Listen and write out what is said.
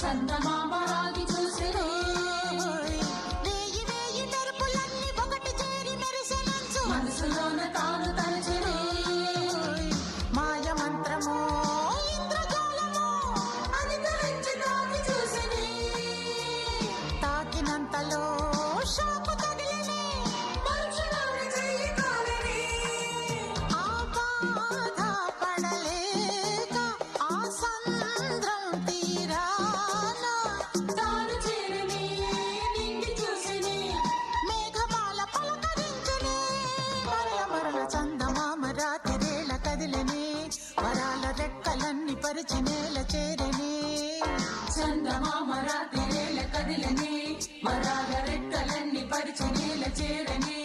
చందమామ రాగి చూసెనే వేయి వేయి మెరుపులన్నీ ఒకటి చేరి మెరిసెనంచు మనసులోన తాను తలచెనే మాయ మంత్రము ఇంద్రజాలము అధికరించి తాకి చూసెనే తాకినంతలో షాపు తగిలినే మనుషులోని చెయ్యి కాలనే ఆ బాధ పడలేక ఆ సంద్రం తీరాన తాను చేరనే నింగి చూసెనే మేఘమాల పలకరించనే మరల మరల చందమామ రాతిరేళ కదిలనే వరాల రెక్కలన్నీ పరిచి నేల చేరనే చందమామ రాత్రిరేళ కదిలనే వరాల రెక్కలన్నీ పరిచి నేల చేరనే